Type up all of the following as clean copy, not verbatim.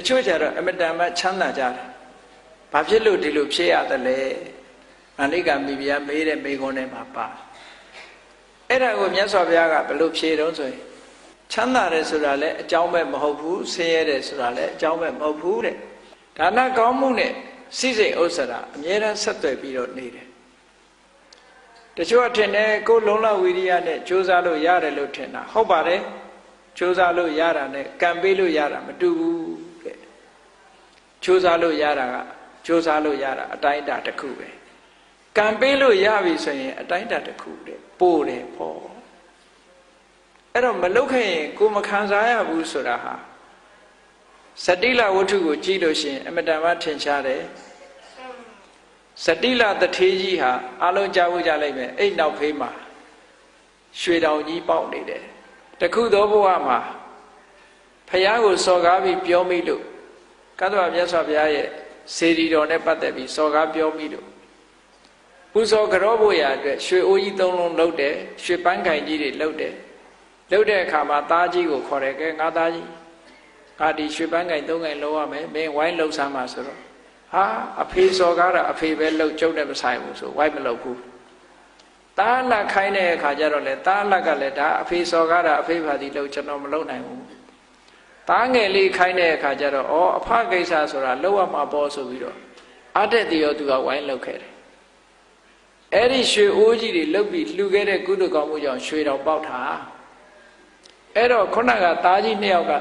ချို့ကြတော့အမတန်မှချမ်းသာကြတယ်ဘာဖြစ်လို့ဒီလိုဖြစ်ရတယ်လဲမန္လိကမိဖုရားမေးတဲ့မေးခွန်းထဲမှာပါအဲ့ဒါကိုမြတ်စွာဘုရားကဘယ်လိုဖြေတော့ဆိုရင်ချမ်းသာတယ်ဆိုတာလည်းအကြောင်းပဲမဟုတ်ဘူးဆင်းရဲတယ်ဆိုတာလည်းအကြောင်းပဲမဟုတ်ဘူးတဲ့ဒါနကောင်းမှုနဲ့စိစိတ်ဥစ္စာအမြဲတမ်းဆက်သွယ်ပြီးတော့နေတယ်တချို့အထင်နဲ့ကိုယ်လုံလဝိရိယနဲ့ကြိုးစားလို့ရတယ်လို့ထင်တာဟုတ်ပါတယ်ကြိုးစားလို့ရတာနဲ့ကံပေးလို့ရတာမတူဘူးတဲ့ကြိုးစားလို့ရတာကကြိုးစားလို့ရတာအတိုင်းအတာတစ်ခုပဲကံပေးလို့ရပြီဆိုရင်အတိုင်းအတာတစ်ခုတဲ့ပို့တယ်ပေါ့အဲ့တော့မလုပ်ခဲ့ရင်ကိုမခံစားရဘူးဆိုတာဟာစတိလဝတ္ထုကိုကြည့်လို့ရှိရင်အမတန်မှထင်ရှားတယ်စတိလတထေးကြီးဟာအလုံးကြားဖို့ကြလိုက်မယ်အဲ့နောက်ဖေးမှာရွှေတောင်ကြီးပေါက်နေတယ်တခုသောဘဝမှာဖယားကိုစော်ကားပြီးပြောမိလို့ကတ္တဝမြတ်စွာဘုရားရဲ့စေတီတော်နဲ့ပတ်သက်ပြီးစော်ကားပြောမိလို့ပူဇော်ကြောဖို့ရအတွက်ရွှေအိုးကြီး၃လုံးလှုပ်တယ်ရွှေပန်းခိုင်ကြီးတွေလှုပ်တယ်လှုပ်တဲ့အခါမှာသားကြီးကိုခေါ်တယ်ကဲငါသားကြီးငါဒီရွှေပန်းခိုင်၃ခိုင်လှုပ်ရမယ်မင်းဝိုင်းလှုပ်ဆမ်းပါဆိုတော့ဟာအဖေစော်ကားတာအဖေပဲလှုပ်ကျုပ်နဲ့မဆိုင်ဘူးဆိုဝိုင်းမလှုပ်ဘူးတားလက်ခိုင်းတဲ့အခါကျတော့လေတားလက်ကလည်းဒါအဖေစော်ကားတာအဖေပါသည်လို့ကျွန်တော်မလုပ်နိုင်ဘူးတားငယ်လေးခိုင်းတဲ့အခါကျတော့ဩအဖကိစ္စဆိုတာလောက်ရမှာပေါ့ဆိုပြီးတော့အတက်တရောသူကဝိုင်းလှုပ်ခဲ့တယ်အဲ့ဒီရွှေအိုးကြီးတွေလှုပ်ပြီးလှူခဲ့တဲ့ကုသိုလ်ကောင်းမှုကြောင့်ရွှေတော်ပေါက်တာအဲ့တော့ခုနကသားကြီးနှစ်ယောက်က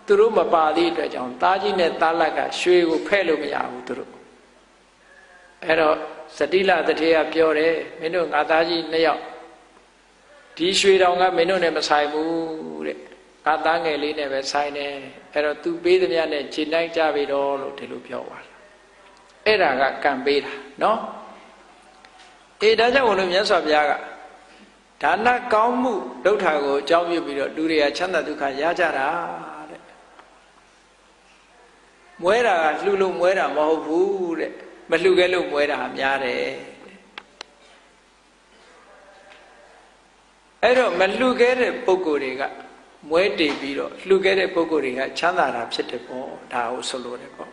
သူတို့မပါသေးတဲ့အတွက်ကြောင့်သားကြီးနဲ့သားလက်ကရွှေကိုဖဲ့လို့မရဘူးသူတို့အဲ့တော့စတိလတထေးကပြောတယ်မင်းတို့ငါသားကြီးနှစ်ယောက်ဒီရွှေတောင်ကမင်းတို့နဲ့မဆိုင်ဘူးတဲ့ငါသားငယ်လေးနဲ့ပဲဆိုင်တယ်အဲ့တော့သူပေးသမျှနဲ့ခြေနိုင်ကြပြီတော့လို့ဒီလိုပြောပါလားအဲ့ဒါကကံပေးတာနော်အေးဒါကြောင့်ဘုလို့မြတ်စွာဘုရားကဒါနကောင်းမှုဒုဋ္ဌာကိုအကြောင်းပြုပြီးတော့လူတွေကချမ်းသာဒုက္ခရကြတာတဲ့မွဲတာကလှူလို့မွဲတာမဟုတ်ဘူးတဲ့မလှူခဲ့လို့မွဲတာများတယ်အဲ့တော့မလှူခဲ့တဲ့ပုဂ္ဂိုလ်တွေကမွဲတည်ပြီးတော့လှူခဲ့တဲ့ပုဂ္ဂိုလ်တွေကချမ်းသာတာဖြစ်တယ်ပေါ့ဒါကိုဆိုလိုတယ်ပေါ့